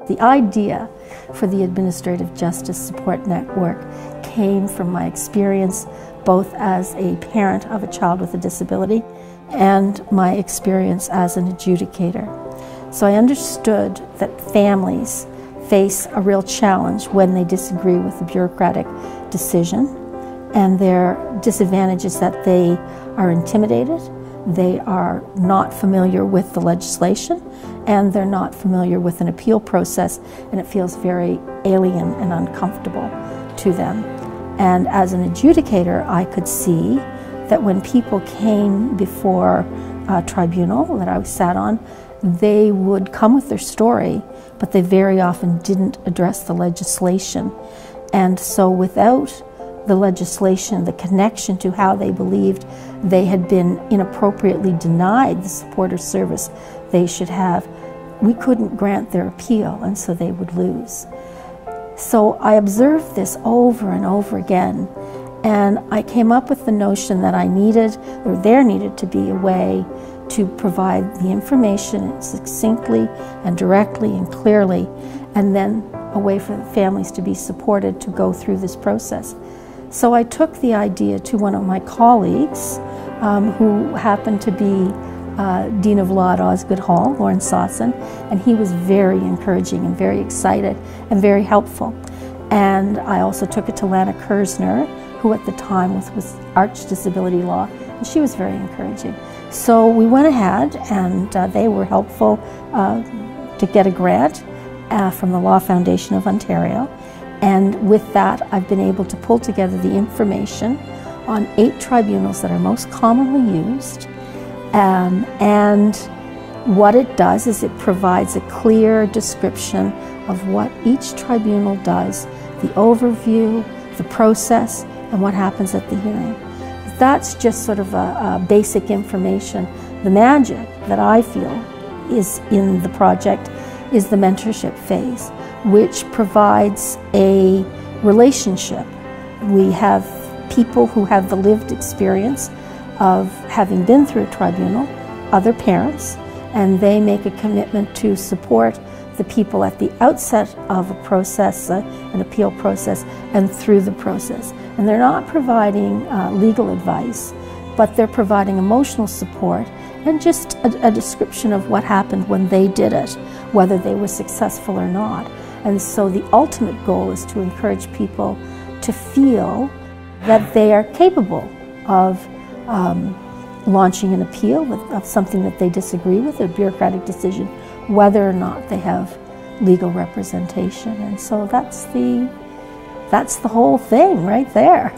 The idea for the Administrative Justice Support Network came from my experience both as a parent of a child with a disability and my experience as an adjudicator. So I understood that families face a real challenge when they disagree with a bureaucratic decision, and their disadvantage is that they are intimidated, they are not familiar with the legislation, and they're not familiar with an appeal process, and it feels very alien and uncomfortable to them. And as an adjudicator, I could see that when people came before a tribunal that I sat on, they would come with their story, but they very often didn't address the legislation. And so without the legislation, the connection to how they believed they had been inappropriately denied the support or service they should have, we couldn't grant their appeal, and so they would lose. So I observed this over and over again, and I came up with the notion that I needed, or there needed to be a way to provide the information succinctly and directly and clearly, and then a way for the families to be supported to go through this process. So I took the idea to one of my colleagues, who happened to be Dean of Law at Osgoode Hall, Lawrence Sawson, and he was very encouraging and very excited and very helpful. And I also took it to Lana Kersner, who at the time was with Arch Disability Law, and she was very encouraging. So we went ahead, and they were helpful to get a grant from the Law Foundation of Ontario. And with that, I've been able to pull together the information on 8 tribunals that are most commonly used. And what it does is it provides a clear description of what each tribunal does, the overview, the process, and what happens at the hearing. That's just sort of a basic information. The magic that I feel is in the project is the mentorship phase, which provides a relationship. We have people who have the lived experience of having been through a tribunal, other parents, and they make a commitment to support the people at the outset of a process, an appeal process, and through the process. And they're not providing legal advice, but they're providing emotional support and just a description of what happened when they did it, whether they were successful or not. And so the ultimate goal is to encourage people to feel that they are capable of launching an appeal of something that they disagree with, a bureaucratic decision, whether or not they have legal representation. And so that's the whole thing right there.